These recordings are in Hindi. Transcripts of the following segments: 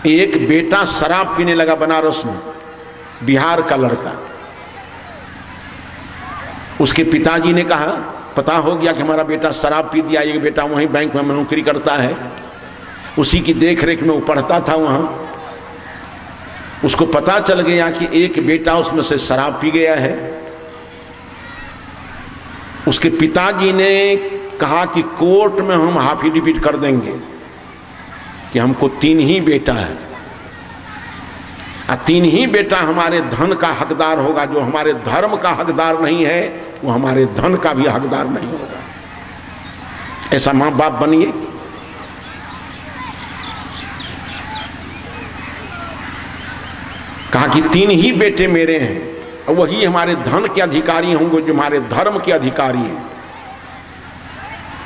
एक बेटा शराब पीने लगा बनारस में, बिहार का लड़का। उसके पिताजी ने कहा, पता हो गया कि हमारा बेटा शराब पी दिया, एक बेटा वहीं बैंक में नौकरी करता है, उसी की देख रेख में वो पढ़ता था वहाँ। उसको पता चल गया कि एक बेटा उसमें से शराब पी गया है। उसके पिताजी ने कहा कि कोर्ट में हम एफिडेविट कर देंगे कि हमको 3 ही बेटा है, और 3 ही बेटा हमारे धन का हकदार होगा। जो हमारे धर्म का हकदार नहीं है वो हमारे धन का भी हकदार नहीं होगा। ऐसा माँ बाप बनिए। कहा कि 3 ही बेटे मेरे हैं और वही हमारे धन के अधिकारी होंगे, जो हमारे धर्म के अधिकारी हैं।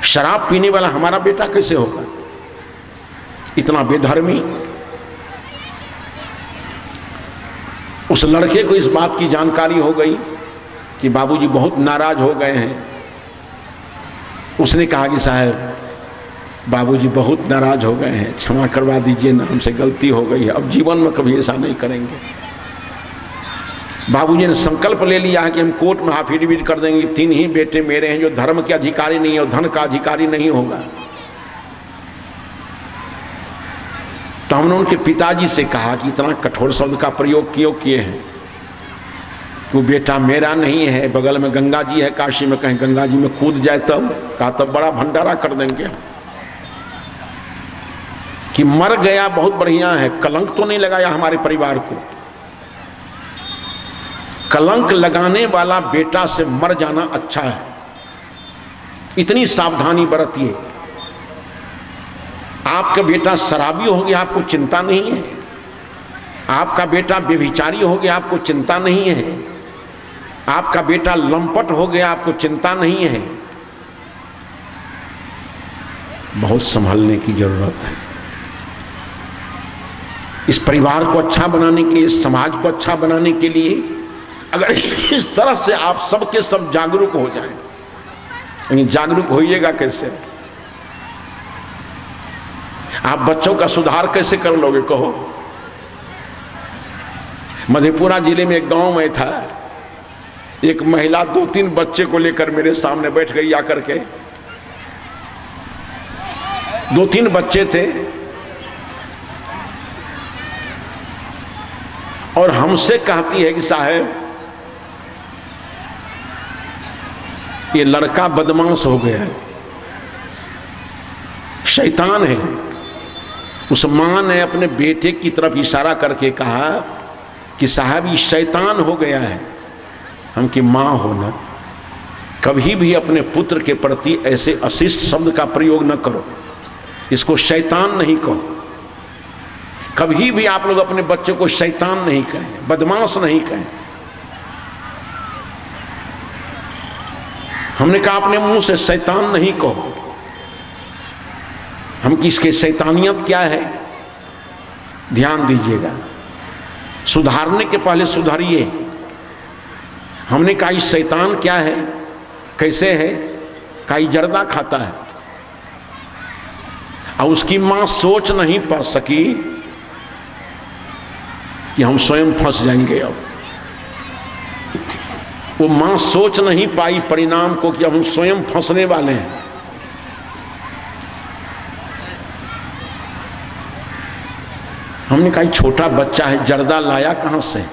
शराब पीने वाला हमारा बेटा कैसे होगा? इतना बेधर्मी। उस लड़के को इस बात की जानकारी हो गई कि बाबूजी बहुत नाराज हो गए हैं। उसने कहा कि साहब, बाबूजी बहुत नाराज हो गए हैं, क्षमा करवा दीजिए ना, हमसे गलती हो गई है, अब जीवन में कभी ऐसा नहीं करेंगे। बाबूजी ने संकल्प ले लिया है कि हम कोर्ट में एफिडेविट कर देंगे, 3 ही बेटे मेरे हैं, जो धर्म के अधिकारी नहीं है और धन का अधिकारी नहीं होगा। तो हमने उनके पिताजी से कहा कि इतना कठोर शब्द का प्रयोग क्यों किए हैं? वो बेटा मेरा नहीं है, बगल में गंगा जी है काशी में, कहीं गंगा जी में कूद जाए तब। कहा तब बड़ा भंडारा कर देंगे कि मर गया बहुत बढ़िया है, कलंक तो नहीं लगाया हमारे परिवार को। कलंक लगाने वाला बेटा से मर जाना अच्छा है। इतनी सावधानी बरतिए। आपका बेटा शराबी हो गया, आपको चिंता नहीं है। आपका बेटा व्यभिचारी हो गया, आपको चिंता नहीं है। आपका बेटा लंपट हो गया, आपको चिंता नहीं है। बहुत संभलने की जरूरत है। इस परिवार को अच्छा बनाने के लिए, समाज को अच्छा बनाने के लिए अगर इस तरह से आप सबके सब जागरूक हो जाएं, लेकिन जागरूक होइएगा कैसे? आप बच्चों का सुधार कैसे कर लोगे? कहो। मधेपुरा जिले में एक गांव में था, एक महिला 2-3 बच्चे को लेकर मेरे सामने बैठ गई आकर के। 2-3 बच्चे थे और हमसे कहती है कि साहब, ये लड़का बदमाश हो गया है, शैतान है। उस मां ने अपने बेटे की तरफ इशारा करके कहा कि साहब ये शैतान हो गया है। हम की मां हो ना, कभी भी अपने पुत्र के प्रति ऐसे अशिष्ट शब्द का प्रयोग न करो। इसको शैतान नहीं कहो। कभी भी आप लोग अपने बच्चे को शैतान नहीं कहें, बदमाश नहीं कहें। हमने कहा अपने मुंह से शैतान नहीं कहो। हम किसके शैतानियत क्या है ध्यान दीजिएगा। सुधारने के पहले सुधारिए। हमने कहा इस शैतान क्या है, कैसे है? कहा जर्दा खाता है। और उसकी मां सोच नहीं पा सकी कि हम स्वयं फंस जाएंगे। अब वो मां सोच नहीं पाई परिणाम को कि अब हम स्वयं फंसने वाले हैं। हमने कहा छोटा बच्चा है, जर्दा लाया कहां से?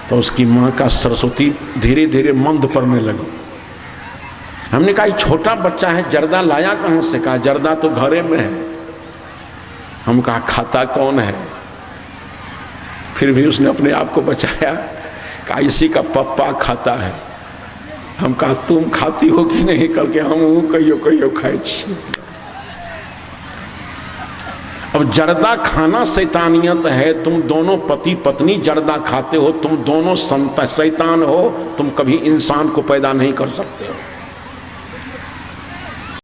तो उसकी मां का सरस्वती धीरे धीरे मंद पड़ने लगी। हमने कहा छोटा बच्चा है, जर्दा लाया कहां से? कहा जर्दा तो घरे में है। हम कहा खाता कौन है? फिर भी उसने अपने आप को बचाया, कहा इसी का पप्पा खाता है। हम कहा तुम खाती हो कि नहीं? करके हम कहियो कहियो खाए छी। अब जर्दा खाना शैतानियत है। तुम दोनों पति पत्नी जर्दा खाते हो, तुम दोनों शैतान हो। तुम कभी इंसान को पैदा नहीं कर सकते हो।